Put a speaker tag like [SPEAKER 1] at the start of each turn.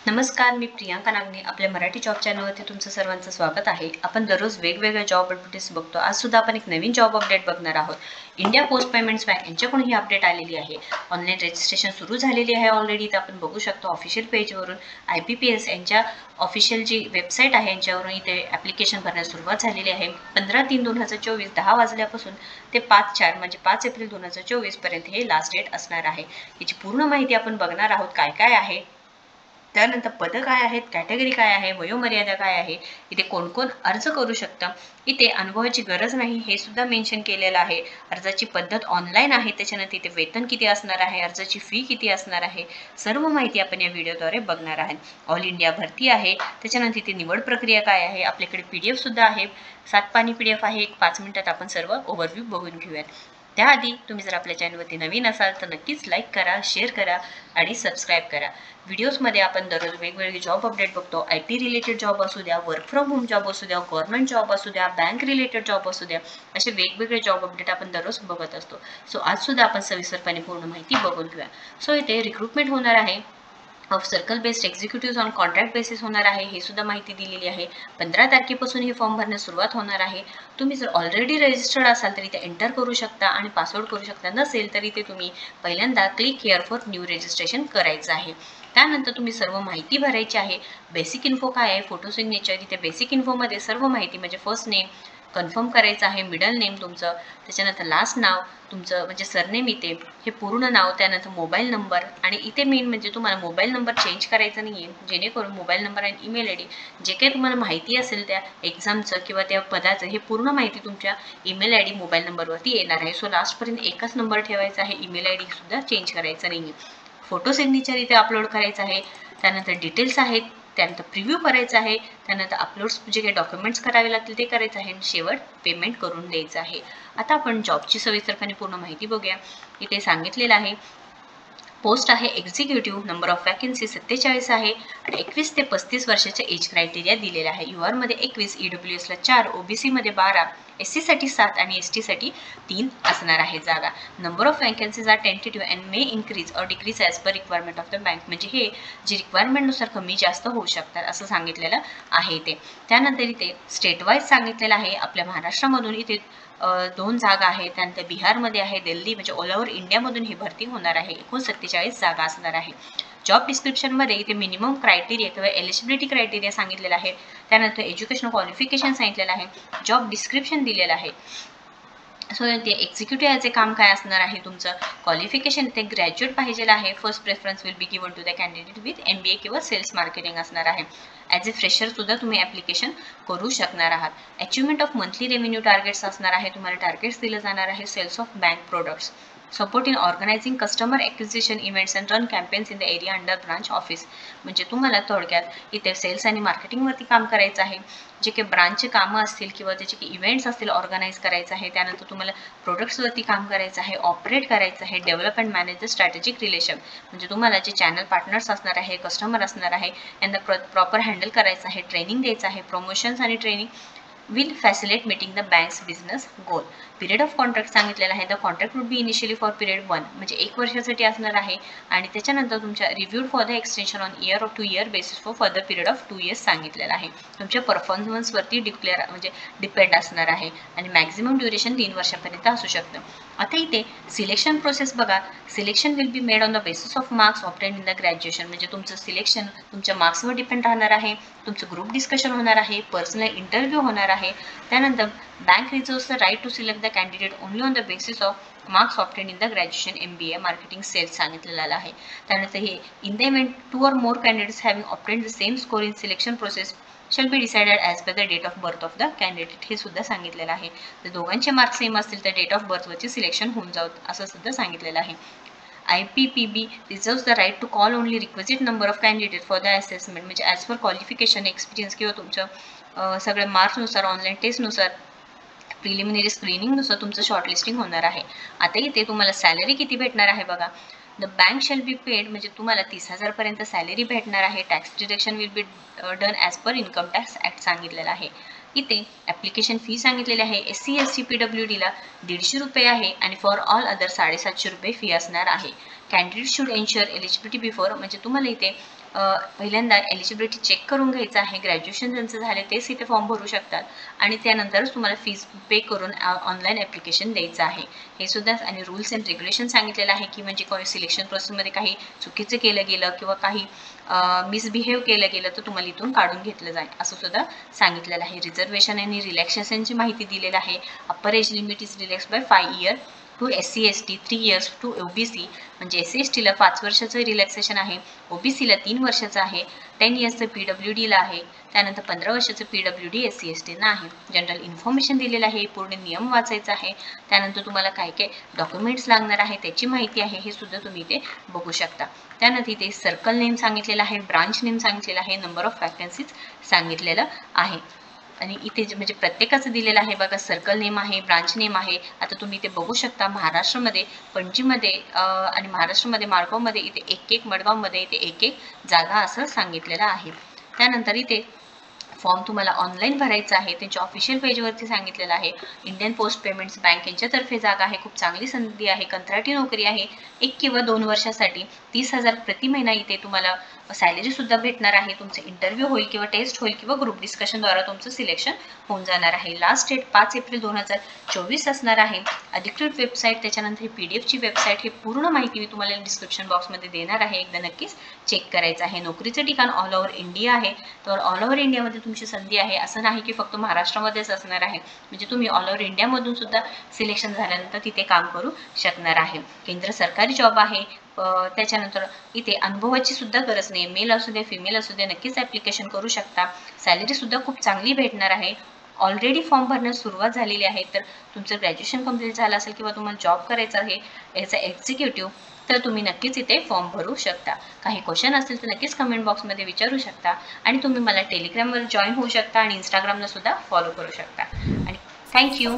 [SPEAKER 1] नमस्कार, मी प्रियांका नागने आपल्या मराठी जॉब चॅनलवरती तुमचं सर्वांचं स्वागत आहे. आपण दररोज वेगवेगळ्या जॉब अपडेट्स बघतो. आज सुद्धा आपण एक नवीन जॉब अपडेट बघणार आहोत. इंडिया पोस्ट पेमेंट्स बँक यांच्याकडून ही अपडेट आलेली आहे. ऑनलाईन रजिस्ट्रेशन सुरू झालेली आहे ऑलरेडी. इथे आपण बघू शकतो ऑफिशियल पेजवरून IBPS यांच्या ऑफिशियल जी वेबसाईट आहे यांच्यावरून इथे ॲप्लिकेशन भरण्यास सुरुवात झालेली आहे. 15/3/2024 10 वाजल्यापासून ते 5/4 म्हणजे 5 एप्रिल 2024 पर्यंत हे लास्ट डेट असणार आहे. याची पूर्ण माहिती आपण बघणार आहोत. काय काय आहे, त्यानंतर पदं काय आहेत, कॅटेगरी काय आहे, वयोमर्यादा काय आहे, इथे कोण कोण अर्ज करू शकतं, इथे अनुभवाची गरज नाही हे सुद्धा मेन्शन केलेलं आहे. अर्जाची पद्धत ऑनलाईन आहे, त्याच्यानंतर इथे वेतन किती असणार आहे, अर्जाची फी किती असणार आहे, सर्व माहिती आपण या व्हिडिओद्वारे बघणार आहोत. ऑल इंडिया भरती आहे, त्याच्यानंतर इथे निवड प्रक्रिया काय आहे, आपल्याकडे PDF सुद्धा आहे, 7 पानी PDF आहे. 5 मिनिटात आपण सर्व ओव्हरव्ह्यू बघून घेऊयात. त्याआधी तुम्ही जर आपल्या चॅनलवरती नवीन असाल तर नक्कीच लाईक करा, शेअर करा आणि सबस्क्राईब करा. व्हिडिओजमध्ये आपण दररोज वेगवेगळे जॉब अपडेट बघतो. IT रिलेटेड जॉब असू द्या, वर्क फ्रॉम होम जॉब असू द्या, गव्हर्नमेंट जॉब असू द्या, बँक रिलेटेड जॉब असू द्या, असे वेगवेगळे जॉब अपडेट आपण दररोज बघत असतो. सो आज सुद्धा आपण सविस्तरपणे पूर्ण माहिती बघून घेऊया. सो इथे रिक्रुटमेंट होणार आहे of circle based executive on contract basis होणार आहे, हे सुद्धा माहिती दिलेली आहे. 15 तारखेपासून हे फॉर्म भरण्यास सुरुवात होणार आहे. तुम्ही जर ऑलरेडी रजिस्टर्ड असाल तर इथे एंटर करू शकता आणि पासवर्ड करू शकता. नसेल तर इथे तुम्ही पहिल्यांदा click here for new registration करायचं आहे. त्यानंतर तुम्ही सर्व माहिती भरायची आहे. बेसिक इन्फो काय आहे, फोटो सिग्नेचर. इथे बेसिक इन्फोमध्ये सर्व माहिती म्हणजे फर्स्ट नेम कन्फर्म करायचं आहे, मिडल नेम तुमचं, त्याच्यानंतर लास्ट नाव तुमचं म्हणजे सरनेम, इथे हे पूर्ण नाव, त्यानंतर मोबाईल नंबर. आणि इथे मेन म्हणजे तुम्हाला मोबाईल नंबर चेंज करायचा नाही आहे, जेणेकरून मोबाईल नंबर आणि ईमेल ID जे काही तुम्हाला माहिती असेल त्या एक्झामचं किंवा त्या पदाचं, हे पूर्ण माहिती तुमच्या ईमेल ID मोबाईल नंबरवरती येणार आहे. सो लास्टपर्यंत एकच नंबर ठेवायचा आहे, ईमेल ID सुद्धा चेंज करायचा नाही आहे. फोटो सिग्नेचर इथे अपलोड करायचं आहे. त्यानंतर डिटेल्स आहेत, त्यानंतर प्रिव्ह्यू करायचं आहे, त्यानंतर अपलोड्स जे काही डॉक्युमेंट्स करावे लागतील ते करायचं आहे आणि शेवट पेमेंट करून द्यायचं आहे. आता आपण जॉबची सविस्तरपणे पूर्ण माहिती बघूया. इथे सांगितलेलं आहे पोस्ट आहे एक्झिक्युटिव्ह, नंबर ऑफ वॅकन्सी 47 आहे आणि 21 ते 35 वर्षाचे एज क्रायटेरिया दिलेला आहे. UR मध्ये 21, EWS ला 4, OBC मध्ये 12, SC साठी 7 आणि ST साठी 3 असणार आहे जागा. Number of vacancies are tentative and may increase or decrease as per requirement of the bank, म्हणजे हे जे रिक्वायरमेंटनुसार कमी जास्त होऊ शकतात असं सांगितलेलं आहे इथे. त्यानंतर इथे स्टेट वाईज सांगितलेलं आहे. आपल्या महाराष्ट्रामधून इथे 2 जागा आहेत, त्यानंतर बिहारमध्ये आहे, दिल्ली म्हणजे ऑल ओव्हर इंडियामधून ही भरती होणार आहे. एकूण 47 जागा असणार आहे. जॉब डिस्क्रिप्शनमध्ये इथे मिनिमम क्रायटेरिया किंवा एलिजिबिलिटी क्रायटेरिया सांगितलेला आहे. त्यानंतर एज्युकेशनल क्वालिफिकेशन सांगितलेलं आहे, जॉब डिस्क्रिप्शन दिलेलं आहे. सो ते एक्झिक्युटिव्ह याचे काम काय असणार आहे, तुमचं क्वालिफिकेशन ते ग्रॅज्युएट पाहिजे आहे. First preference will be given to the candidate with MBA किंवा सेल्स मार्केटिंग असणार आहे. ॲज ए फ्रेशर सुद्धा तुम्ही ॲप्लिकेशन करू शकणार आहात. Achievement of monthly revenue targets असणार आहे, तुम्हाला टार्गेट्स दिलं जाणार आहे. Sales of bank products, support in organising customer acquisition events and run campaigns in the area under branch office, म्हणजे तुम्हाला थोडक्यात इथे सेल्स आणि मार्केटिंगवरती काम करायचं आहे. जे काही ब्रांचचे कामं असतील किंवा त्याचे काही इव्हेंट्स असतील ऑर्गनाईज करायचं आहे. त्यानंतर तुम्हाला प्रोडक्ट्सवरती काम करायचं आहे, ऑपरेट करायचं आहे. Develop and manage the strategic relation, म्हणजे तुम्हाला जे चॅनल पार्टनर्स असणार आहे, कस्टमर असणार आहे, यांना प्रॉपर हँडल करायचं आहे. ट्रेनिंग द्यायचं आहे. प्रमोशन्स आणि training will facilitate meeting the bank's business goal. Period of contract सांगितलेला आहे. The contract would be initially for period 1, म्हणजे 1 वर्षासाठी असणार आहे आणि त्याच्यानंतर तुमच्या reviewed for the extension on year of 2 year basis for further period of 2 years सांगितलेलं आहे. तुमच्या परफॉर्मन्सवरती म्हणजे डिपेंड असणार आहे आणि मॅक्झिमम ड्युरेशन 3 वर्षापर्यंत असू शकतं. आता इथे सिलेक्शन प्रोसेस बघा. Selection will be made on the basis of marks obtain in the graduation, म्हणजे तुमचं सिलेक्शन तुमच्या मार्क्सवर डिपेंड राहणार आहे. तुमचं ग्रुप डिस्कशन होणार आहे, पर्सनल इंटरव्ह्यू होणार आहे. त्यानंतर bank reserves the right to select the candidate only on the basis of marks obtain in the graduation, MBA, marketing, sales सांगितलेलं आहे. त्यानंतर हे in the event 2 or more candidates having obtained the same score in selection process shall be decided as per the date of birth of the candidate, हे सुद्धा सांगितलेलं आहे. जर दोघांचे मार्क्स सेम असतील तर डेट ऑफ बर्थवरची सिलेक्शन होऊन जावं असं सुद्धा सांगितलेलं आहे. IPPB reserves the right to call only requisite number of candidates for the assessment, म्हणजे ॲज पर क्वालिफिकेशन, एक्सपिरियन्स किंवा तुमचं सगळ्या मार्क्सनुसार, ऑनलाईन टेस्टनुसार, प्रिलिमिनरी स्क्रीनिंगनुसार तुमचं शॉर्टलिस्टिंग होणार आहे. आता इथे तुम्हाला सॅलरी किती भेटणार आहे बघा. The bank shall be paid, म्हणजे तुम्हाला 30,000 पर्यंत सॅलरी भेटणार आहे. Tax deduction will be done as per income tax act सांगितलेलं आहे. इथे ॲप्लिकेशन फी सांगितलेली आहे. SC ST PWDला 150 रुपये आहे आणि फॉर ऑल अदर 750 रुपये फी असणार आहे. Candidate should ensure eligibility before, म्हणजे तुम्हाला इथे पहिल्यांदा एलिजिबिलिटी चेक करून घ्यायचं आहे. ग्रॅज्युएशन ज्यांचं झाले तेच इथे फॉर्म भरू शकतात आणि त्यानंतरच तुम्हाला फीस पे करून ऑनलाईन ॲप्लिकेशन द्यायचं आहे. हे सुद्धा आणि रूल्स अँड रेग्युलेशन सांगितलेलं आहे की म्हणजे काही सिलेक्शन प्रोसेसमध्ये काही चुकीचं केलं गेलं किंवा काही मिसबिहेव केलं गेलं तर तुम्हाला इथून काढून घेतलं जाईल असं सुद्धा सांगितलेलं आहे. रिझर्वेशन आणि रिलॅक्सेशनची माहिती दिलेली आहे. Upper age limit is relax by 5 year to SC ST, 3 years to OBC म्हणजे SC STला 5 वर्षाचं रिलॅक्सेशन आहे, OBCला 3 वर्षाचं आहे, 10 इयर्सचं PWDला आहे, त्यानंतर 15 वर्षाचं PWD SC STना आहे. जनरल इन्फॉर्मेशन दिलेलं आहे, पूर्ण नियम वाचायचा आहे. त्यानंतर तुम्हाला काय काय डॉक्युमेंट्स लागणार आहे त्याची माहिती आहे, हे सुद्धा तुम्ही इथे बघू शकता. त्यानंतर इथे सर्कल नेम सांगितलेला आहे, ब्रांच नेम सांगितलेला आहे, नंबर ऑफ वॅकन्सीज सांगितलेलं आहे. आणि इथे म्हणजे प्रत्येकाचं दिलेलं आहे बघा. सर्कल नेम आहे, ब्रांच नेम आहे. आता तुम्ही इथे बघू शकता महाराष्ट्रामध्ये पणजीमध्ये आणि महाराष्ट्रामध्ये माळगावमध्ये इथे एक मडगावमध्ये इथे एक जागा असं सांगितलेलं आहे. त्यानंतर इथे फॉर्म तुम्हाला ऑनलाईन भरायचा आहे. त्यांच्या ऑफिशियल पेजवरती सांगितलेलं आहे. इंडियन पोस्ट पेमेंट्स बँक यांच्यातर्फे जागा आहे. खूप चांगली संधी आहे, कंत्राटी नोकरी आहे. 1 किंवा 2 वर्षासाठी 30,000 प्रति महिना इथे तुम्हाला सॅलरी सुद्धा भेटणार आहे. तुमचं इंटरव्ह्यू होईल किंवा टेस्ट होईल किंवा ग्रुप डिस्कशनद्वारा तुमचं सिलेक्शन होऊन जाणार आहे. लास्ट डेट 5 एप्रिल 2024 असणार आहे. अधिकृत वेबसाईट, त्याच्यानंतर ही PDF ची वेबसाईट, ही पूर्ण माहिती मी तुम्हाला डिस्क्रिप्शन बॉक्समध्ये देणार आहे. एकदा नक्कीच चेक करायचं आहे. नोकरीचं ठिकाण ऑल ओव्हर इंडिया आहे. तर ऑल ओव्हर इंडियामध्ये तुमची संधी आहे. असं नाही की फक्त महाराष्ट्रामध्येच असणार आहे, म्हणजे तुम्ही ऑल ओव्हर इंडियामधून सुद्धा सिलेक्शन झाल्यानंतर तिथे काम करू शकणार आहे. केंद्र सरकारी जॉब आहे. त्याच्यानंतर इथे अनुभवाची सुद्धा गरज नाही. मेल असू दे फिमेल असू दे नक्कीच ॲप्लिकेशन करू शकता. सॅलरी सुद्धा खूप चांगली भेटणार आहे. ऑलरेडी फॉर्म भरण्यास सुरुवात झालेली आहे. तर तुमचं ग्रॅज्युएशन कंप्लीट झालं असेल किंवा तुम्हाला जॉब करायचा आहे ॲज अ एक्झिक्युटिव्ह तर तुम्ही नक्कीच इथे फॉर्म भरू शकता. काही क्वेश्चन असेल तर नक्कीच कमेंट बॉक्समध्ये विचारू शकता आणि तुम्ही मला टेलिग्रामवर जॉईन होऊ शकता आणि इंस्टाग्रामला सुद्धा फॉलो करू शकता. आणि थँक्यू.